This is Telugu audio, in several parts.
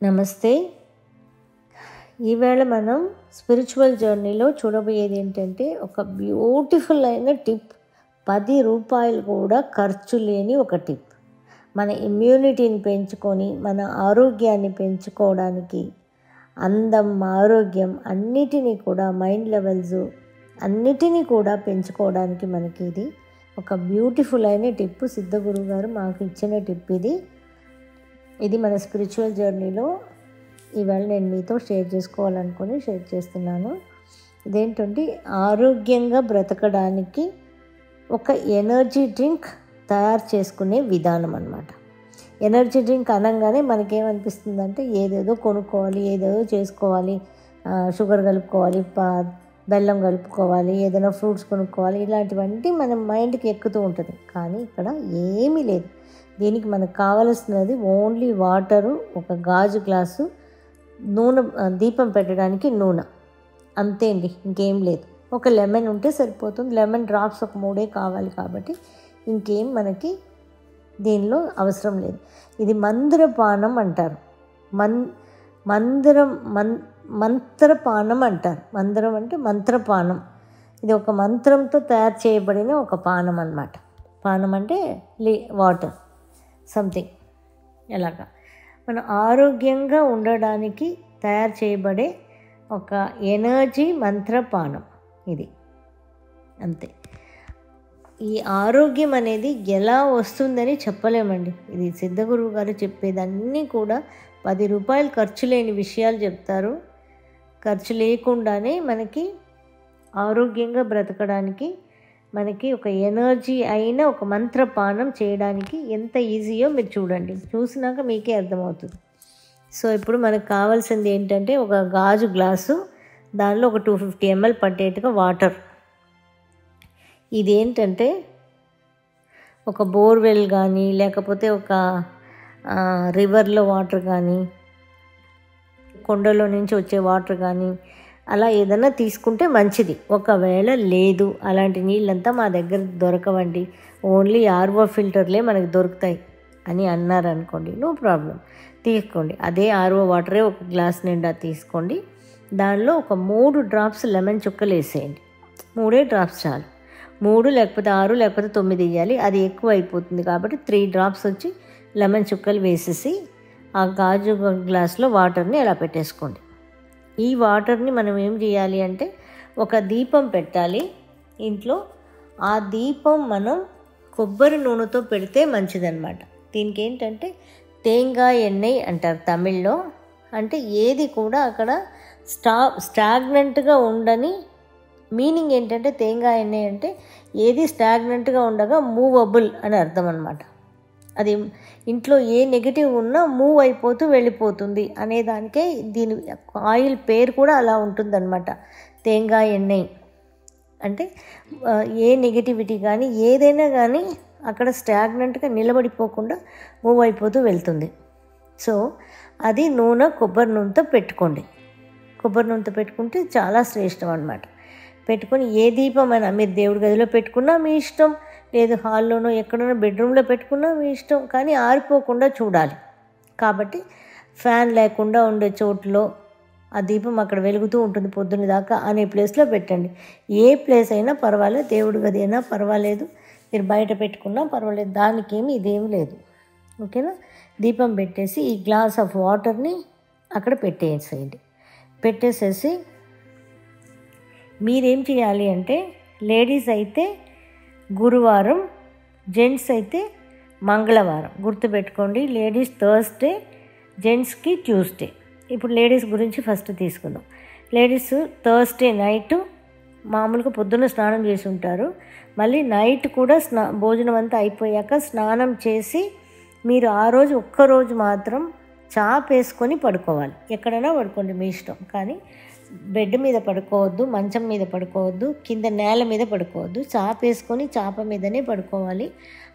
నమస్తే. ఈవేళ మనం స్పిరిచువల్ జర్నీలో చూడబోయేది ఏంటంటే ఒక బ్యూటిఫుల్ అయిన టిప్. 10 రూపాయలు కూడా ఖర్చు లేని ఒక టిప్. మన ఇమ్యూనిటీని పెంచుకొని మన ఆరోగ్యాన్ని పెంచుకోవడానికి, అందం, ఆరోగ్యం అన్నిటినీ కూడా, మైండ్ లెవెల్స్ అన్నిటినీ కూడా పెంచుకోవడానికి మనకి ఇది ఒక బ్యూటిఫుల్ అయిన టిప్. సిద్ధగురువు గారు మాకు ఇచ్చిన టిప్ ఇది మన స్పిరిచువల్ జర్నీలో ఇవాళ నేను మీతో షేర్ చేసుకోవాలనుకుని షేర్ చేస్తున్నాను. ఇదేంటంటే ఆరోగ్యంగా బ్రతకడానికి ఒక ఎనర్జీ డ్రింక్ తయారు చేసుకునే విధానం అన్నమాట. ఎనర్జీ డ్రింక్ అనగానే మనకేమనిపిస్తుందంటే ఏదేదో కొనుక్కోవాలి, ఏదేదో చేసుకోవాలి, షుగర్ కలుపుకోవాలి, బెల్లం కలుపుకోవాలి, ఏదైనా ఫ్రూట్స్ కొనుక్కోవాలి, ఇలాంటివన్నీ మన మైండ్కి ఎక్కుతూ ఉంటుంది. కానీ ఇక్కడ ఏమీ లేదు. దీనికి మనకు కావలసినది ఓన్లీ వాటరు, ఒక గాజు గ్లాసు, నూనె, దీపం పెట్టడానికి నూనె, అంతే అండి, ఇంకేం లేదు. ఒక లెమన్ ఉంటే సరిపోతుంది. లెమన్ డ్రాప్స్ ఒక 3 కావాలి కాబట్టి ఇంకేం మనకి దీనిలో అవసరం లేదు. ఇది మంత్రపానం అంటారు. మంత్రపానం అంటారు. మంత్రం అంటే మంత్రపానం. ఇది ఒక మంత్రంతో తయారు చేయబడిన ఒక పానం అన్నమాట. పానం అంటే వాటర్ సంథింగ్. ఎలాగా మనం ఆరోగ్యంగా ఉండడానికి తయారు చేయబడే ఒక ఎనర్జీ మంత్రపానం ఇది, అంతే. ఈ ఆరోగ్యం అనేది ఎలా వస్తుందని చెప్పలేమండి. ఇది సిద్ధగురువు గారు చెప్పేదన్నీ కూడా 10 రూపాయలు ఖర్చు లేని విషయాలు చెప్తారు. ఖర్చు లేకుండానే మనకి ఆరోగ్యంగా బ్రతకడానికి, మనకి ఒక ఎనర్జీ అయిన ఒక మంత్రపానం చేయడానికి ఎంత ఈజీయో మీరు చూడండి. చూసినాక మీకే అర్థమవుతుంది. సో ఇప్పుడు మనకు కావాల్సింది ఏంటంటే ఒక గాజు గ్లాసు, దానిలో ఒక 250 ml పట్టేట్టుగా వాటర్. ఇదేంటంటే ఒక బోర్వెల్ కానీ, లేకపోతే ఒక రివర్లో వాటర్ కానీ, కొండలో నుంచి వచ్చే వాటర్ కానీ, అలా ఏదైనా తీసుకుంటే మంచిది. ఒకవేళ లేదు, అలాంటి నీళ్ళంతా మా దగ్గర దొరకవండి, ఓన్లీ ఆర్ఓ ఫిల్టర్లే మనకు దొరుకుతాయి అని అన్నారనుకోండి, నో ప్రాబ్లం, తీసుకోండి. అదే ఆర్ఓ వాటరే ఒక గ్లాస్ నిండా తీసుకోండి. దానిలో ఒక 3 డ్రాప్స్ లెమన్ చుక్కలు వేసేయండి. 3 డ్రాప్స్ చాలు. 3 లేకపోతే 6 లేకపోతే 9 వేయాలి. అది ఎక్కువ అయిపోతుంది కాబట్టి 3 డ్రాప్స్ వచ్చి లెమన్ చుక్కలు వేసేసి ఆ గాజు గ్లాస్లో వాటర్ని అలా పెట్టేసుకోండి. ఈ వాటర్ని మనం ఏం చేయాలి అంటే ఒక దీపం పెట్టాలి ఇంట్లో. ఆ దీపం మనం కొబ్బరి నూనెతో పెడితే మంచిదన్నమాట. దీనికి ఏంటంటే తేంగాయ ఎన్నెయ్ అంటారు తమిళ్లో. అంటే ఏది కూడా అక్కడ స్టాగ్నెంట్గా ఉండని మీనింగ్ ఏంటంటే తేంగాయ ఎన్నెయ్ అంటే ఏది స్టాగ్నెంట్గా ఉండగా మూవబుల్ అని అర్థం అన్నమాట. అది ఇంట్లో ఏ నెగిటివ్ ఉన్నా మూవ్ అయిపోతూ వెళ్ళిపోతుంది అనేదానికే దీని ఆయిల్ పేరు కూడా అలా ఉంటుందన్నమాట. తేంగాయ ఎన్నెయ్ అంటే ఏ నెగిటివిటీ కానీ ఏదైనా కానీ అక్కడ స్టాగ్నెంట్గా నిలబడిపోకుండా మూవ్ అయిపోతూ వెళ్తుంది. సో అది నూనె, కొబ్బరి నూనెతో పెట్టుకోండి. కొబ్బరి నూనెతో పెట్టుకుంటే చాలా శ్రేష్టం అన్నమాట. పెట్టుకొని ఏ దీపమైనా మీరు దేవుడి గదిలో పెట్టుకున్నా మీ ఇష్టం, లేదు హాల్లోనో ఎక్కడైనా బెడ్రూమ్లో పెట్టుకున్నా మీ ఇష్టం, కానీ ఆరిపోకుండా చూడాలి. కాబట్టి ఫ్యాన్ లేకుండా ఉండే చోట్లో ఆ దీపం అక్కడ వెలుగుతూ ఉంటుంది పొద్దున్న దాకా అనే ప్లేస్లో పెట్టండి. ఏ ప్లేస్ అయినా పర్వాలేదు, దేవుడి గది అయినా పర్వాలేదు, మీరు బయట పెట్టుకున్నా పర్వాలేదు, దానికేమి ఇదేమి లేదు. ఓకేనా? దీపం పెట్టేసి ఈ గ్లాస్ ఆఫ్ వాటర్ని అక్కడ పెట్టేసేయండి. పెట్టేసేసి మీరేం చేయాలి అంటే లేడీస్ అయితే గురువారం, జెంట్స్ అయితే మంగళవారం గుర్తుపెట్టుకోండి. లేడీస్ థర్స్డే, జెంట్స్కి ట్యూస్డే. ఇప్పుడు లేడీస్ గురించి ఫస్ట్ తీసుకుందాం. లేడీస్ థర్స్డే నైట్ మామూలుగా పొద్దున్న స్నానం చేసి ఉంటారు. మళ్ళీ నైట్ కూడా భోజనం అంతా అయిపోయాక స్నానం చేసి మీరు ఆ రోజు ఒక్కరోజు మాత్రం చాప వేసుకొని పడుకోవాలి. ఎక్కడైనా పడుకోండి, మీ ఇష్టం. కానీ బెడ్ మీద పడుకోవద్దు, మంచం మీద పడుకోవద్దు, కింద నేల మీద పడుకోవద్దు. చాప వేసుకొని చాప మీదనే పడుకోవాలి.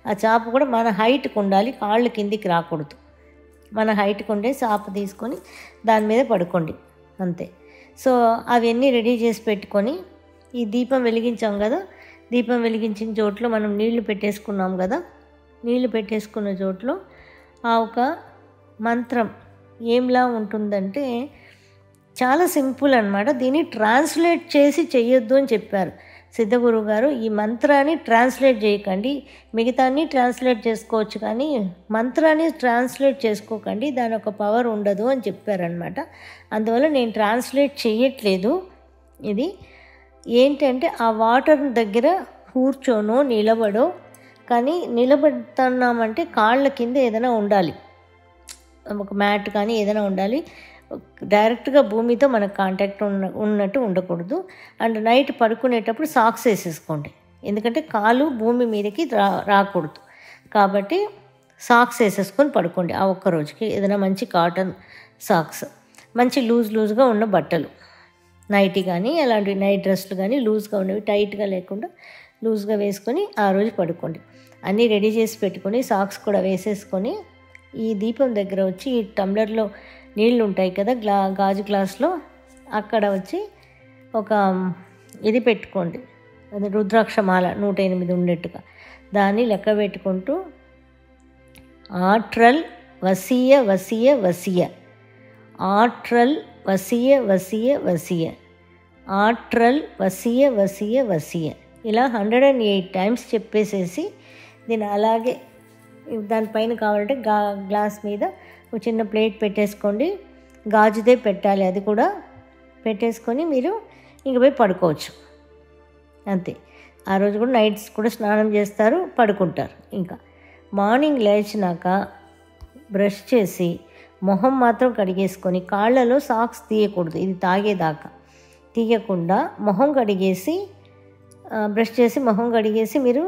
ఆ చాప కూడా మన హైట్కి ఉండాలి, కాళ్ళు కిందికి రాకూడదు. మన హైట్కి ఉండే చాప తీసుకొని దాని మీద పడుకోండి, అంతే. సో అవన్నీ రెడీ చేసి పెట్టుకొని ఈ దీపం వెలిగించాం కదా, దీపం వెలిగించిన చోట్లో మనం నీళ్లు పెట్టేసుకున్నాం కదా, నీళ్లు పెట్టేసుకున్న చోట్లో ఆ ఒక మంత్రం ఏంలా ఉంటుందంటే చాలా సింపుల్ అనమాట. దీన్ని ట్రాన్స్లేట్ చేసి చెయ్యొద్దు అని చెప్పారు సిద్ధగురువు గారు. ఈ మంత్రాన్ని ట్రాన్స్లేట్ చేయకండి, మిగతాన్ని ట్రాన్స్లేట్ చేసుకోవచ్చు, కానీ మంత్రాన్ని ట్రాన్స్లేట్ చేసుకోకండి, దాని ఒక పవర్ ఉండదు అని చెప్పారనమాట. అందువల్ల నేను ట్రాన్స్లేట్ చేయట్లేదు. ఇది ఏంటంటే ఆ వాటర్ దగ్గర కూర్చోనో నిలబడో, కానీ నిలబడుతున్నామంటే కాళ్ళ కింద ఏదైనా ఉండాలి, ఒక మ్యాట్ కానీ ఏదైనా ఉండాలి. డైరెక్ట్గా భూమితో మనకు కాంటాక్ట్ ఉన్నట్టు ఉండకూడదు. అండ్ నైట్ పడుకునేటప్పుడు సాక్స్ వేసేసుకోండి, ఎందుకంటే కాలు భూమి మీదకి రాకూడదు. కాబట్టి సాక్స్ వేసేసుకొని పడుకోండి. ఆ ఒక్క రోజుకి ఏదైనా మంచి కాటన్ సాక్స్, మంచి లూజ్గా ఉన్న బట్టలు, నైటీ కానీ అలాంటి నైట్ డ్రెస్లు కానీ లూజ్గా ఉన్నవి, టైట్గా లేకుండా లూజ్గా వేసుకొని ఆ రోజు పడుకోండి. అన్నీ రెడీ చేసి పెట్టుకొని సాక్స్ కూడా వేసేసుకొని ఈ దీపం దగ్గర వచ్చి ఈ టంబ్లర్లో నీళ్ళు ఉంటాయి కదా, గాజు గ్లాస్లో, అక్కడ వచ్చి ఒక ఇది పెట్టుకోండి, అది రుద్రాక్షమాల 108 ఉండేట్టుగా దాన్ని లెక్క పెట్టుకుంటూ ఆట్రల్ వసియ వసియ వసియ, ఆట్రల్ వసియ వసియ వసియ, ఆట్రల్ వసియ వసియ వసియ, ఇలా 108 టైమ్స్ చెప్పేసేసి దీన్ని అలాగే దానిపైన కావాలంటే గ్లాస్ మీద ఒక చిన్న ప్లేట్ పెట్టేసుకోండి, గాజుదే పెట్టాలి, అది కూడా పెట్టేసుకొని మీరు ఇంక పోయి పడుకోవచ్చు అంతే. ఆ రోజు కూడా నైట్స్ కూడా స్నానం చేస్తారు, పడుకుంటారు. ఇంకా మార్నింగ్ లేచినాక బ్రష్ చేసి మొహం మాత్రం కడిగేసుకొని, కాళ్ళలో సాక్స్ తీయకూడదు, ఇది తాగేదాకా తీయకుండా మొహం కడిగేసి బ్రష్ చేసి మొహం కడిగేసి మీరు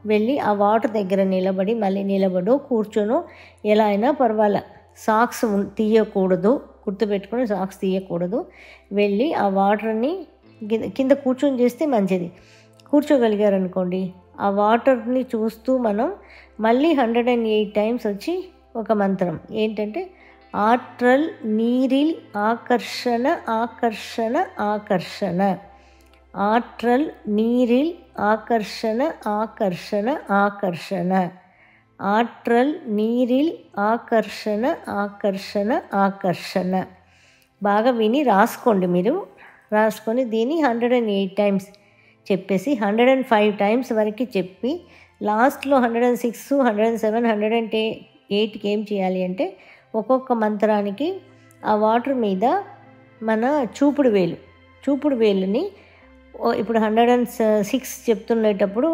వెళ్ళి ఆ వాటర్ దగ్గర నిలబడి, మళ్ళీ నిలబడో కూర్చొనో ఎలా అయినా పర్వాలే, సాక్స్ తీయకూడదు, గుర్తుపెట్టుకొని సాక్స్ తీయకూడదు. వెళ్ళి ఆ వాటర్ని కింద కూర్చొని చేస్తే మంచిది. కూర్చోగలిగారనుకోండి, ఆ వాటర్ని చూస్తూ మనం మళ్ళీ 108 టైమ్స్ వచ్చి ఒక మంత్రం ఏంటంటే ఆట్రల్ నీరిల్ ఆకర్షణ ఆకర్షణ ఆకర్షణ, ఆట్రల్ నీరిల్ ఆకర్షణ ఆకర్షణ ఆకర్షణ, ఆట్రల్ నీరిల్ ఆకర్షణ ఆకర్షణ ఆకర్షణ. బాగా విని రాసుకోండి. మీరు రాసుకొని దీన్ని 108 టైమ్స్ చెప్పేసి 105 టైమ్స్ వరకు చెప్పి లాస్ట్లో 106, 107, 108కి ఏం చేయాలి అంటే ఒక్కొక్క మంత్రానికి ఆ వాటర్ మీద మన చూపుడు వేలుని ఇప్పుడు 106 చెప్తునేటప్పుడు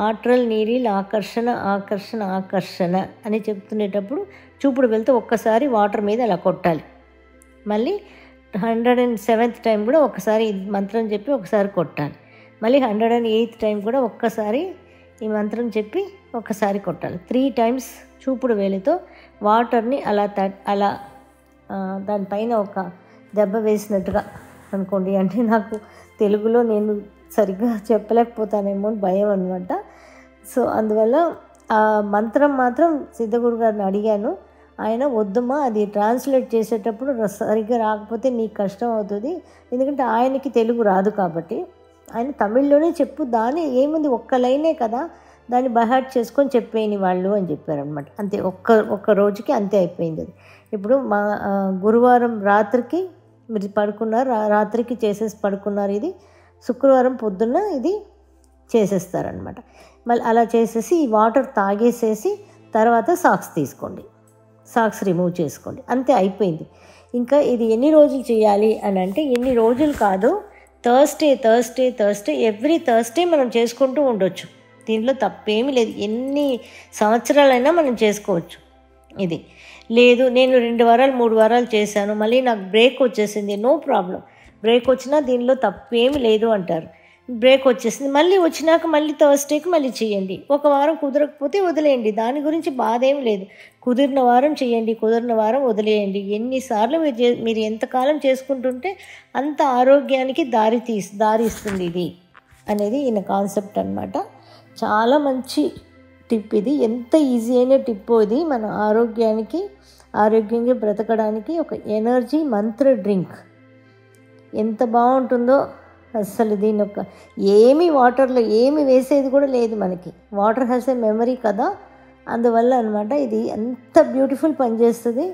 ఆట్రల్ నీరిల్ ఆకర్షణ ఆకర్షణ ఆకర్షణ అని చెప్తునేటప్పుడు చూపుడు వెళ్తే ఒక్కసారి వాటర్ మీద అలా కొట్టాలి. మళ్ళీ 107th టైం కూడా ఒకసారి మంత్రం చెప్పి ఒకసారి కొట్టాలి. మళ్ళీ 108th టైం కూడా ఒక్కసారి ఈ మంత్రం చెప్పి ఒకసారి కొట్టాలి. 3 టైమ్స్ చూపుడు వేలితో వాటర్ని అలా దానిపైన ఒక దెబ్బ వేసినట్టుగా అనుకోండి. అంటే నాకు తెలుగులో నేను సరిగ్గా చెప్పలేకపోతానేమో అని భయం అనమాట. సో అందువల్ల ఆ మంత్రం మాత్రం సిద్ధగురు గారిని అడిగాను. ఆయన వద్దమ్మా, అది ట్రాన్స్లేట్ చేసేటప్పుడు సరిగ్గా రాకపోతే నీకు కష్టం అవుతుంది, ఎందుకంటే ఆయనకి తెలుగు రాదు కాబట్టి ఆయన తమిళ్లోనే చెప్పు, దాని ఏముంది ఒక్క లైనే కదా, దాన్ని బైహార్ట్ చేసుకొని చెప్పేయని వాళ్ళు అని చెప్పారనమాట. అంతే, ఒక్క రోజుకి అంతే అయిపోయింది అది. ఇప్పుడు మా గురువారం రాత్రికి మీరు పడుకున్నారు, రాత్రికి చేసేసి పడుకున్నారు, ఇది శుక్రవారం పొద్దున్న ఇది చేసేస్తారనమాట. మళ్ళీ అలా చేసేసి ఈ వాటర్ తాగేసేసి తర్వాత సాక్స్ తీసుకోండి, సాక్స్ రిమూవ్ చేసుకోండి, అంతే అయిపోయింది. ఇంకా ఇది ఎన్ని రోజులు చేయాలి అని అంటే ఎన్ని రోజులు కాదు, థర్స్డే ఎవ్రీ థర్స్డే మనం చేసుకుంటూ ఉండొచ్చు. దీంట్లో తప్పేమీ లేదు, ఎన్ని సంవత్సరాలైనా మనం చేసుకోవచ్చు. ఇది లేదు నేను 2 వారాలు 3 వారాలు చేశాను, మళ్ళీ నాకు బ్రేక్ వచ్చేసింది, నో ప్రాబ్లం. బ్రేక్ వచ్చినా దీనిలో తప్పేమీ లేదు అంటారు. బ్రేక్ వచ్చేసింది, మళ్ళీ వచ్చినాక మళ్ళీ థర్స్డేకి మళ్ళీ చేయండి. ఒక వారం కుదరకపోతే వదిలేయండి, దాని గురించి బాధ ఏం లేదు. కుదిరిన వారం చేయండి, కుదిరిన వారం వదిలేయండి. ఎన్నిసార్లు మీరు ఎంతకాలం చేసుకుంటుంటే అంత ఆరోగ్యానికి దారి ఇస్తుంది ఇది అనేది ఈయన కాన్సెప్ట్ అనమాట. చాలా మంచి టిప్ ఇది, ఎంత ఈజీ అయిన టిప్ ఇది. మన ఆరోగ్యంగా బ్రతకడానికి ఒక ఎనర్జీ మంత్ర డ్రింక్ ఎంత బాగుంటుందో అసలు. దీని ఒక వాటర్లో ఏమి వేసేది కూడా లేదు మనకి, వాటర్ హ్యాస్ ఏ మెమరీ కదా, అందువల్ల అనమాట ఇది ఎంత బ్యూటిఫుల్ పనిచేస్తుంది.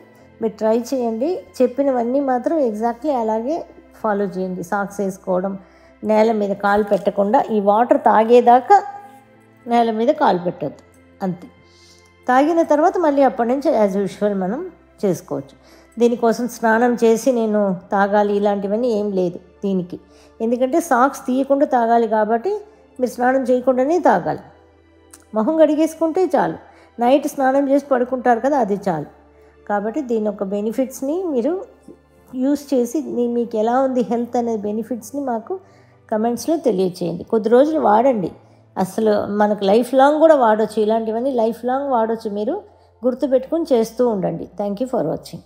మీరు ట్రై చేయండి. చెప్పినవన్నీ మాత్రం ఎగ్జాక్ట్లీ అలాగే ఫాలో చేయండి. సాక్స్ వేసుకోవడం, నేల మీద కాలు పెట్టకుండా, ఈ వాటర్ తాగేదాకా నేల మీద కాలు పెట్టద్దు, అంతే. తాగిన తర్వాత మళ్ళీ అప్పటి నుంచి యాజ్ యూజువల్ మనం చేసుకోవచ్చు. దీనికోసం స్నానం చేసి నేను తాగాలి ఇలాంటివన్నీ ఏం లేదు దీనికి. ఎందుకంటే సాక్స్ తీయకుండా తాగాలి కాబట్టి మీరు స్నానం చేయకుండానే తాగాలి. మొహం కడిగేసుకుంటే చాలు. నైట్ స్నానం చేసి పడుకుంటారు కదా, అది చాలు. కాబట్టి దీని యొక్క బెనిఫిట్స్ని మీరు యూస్ చేసి మీకు ఎలా ఉంది హెల్త్ అనే బెనిఫిట్స్ని మాకు కమెంట్స్లో తెలియచేయండి. కొద్ది రోజులు వాడండి. అసలు మనకు లైఫ్ లాంగ్ కూడా వాడచ్చు. ఇలాంటివన్నీ లైఫ్ లాంగ్ వాడచ్చు. మీరు గుర్తుపెట్టుకుని చేస్తూ ఉండండి. Thank you for watching.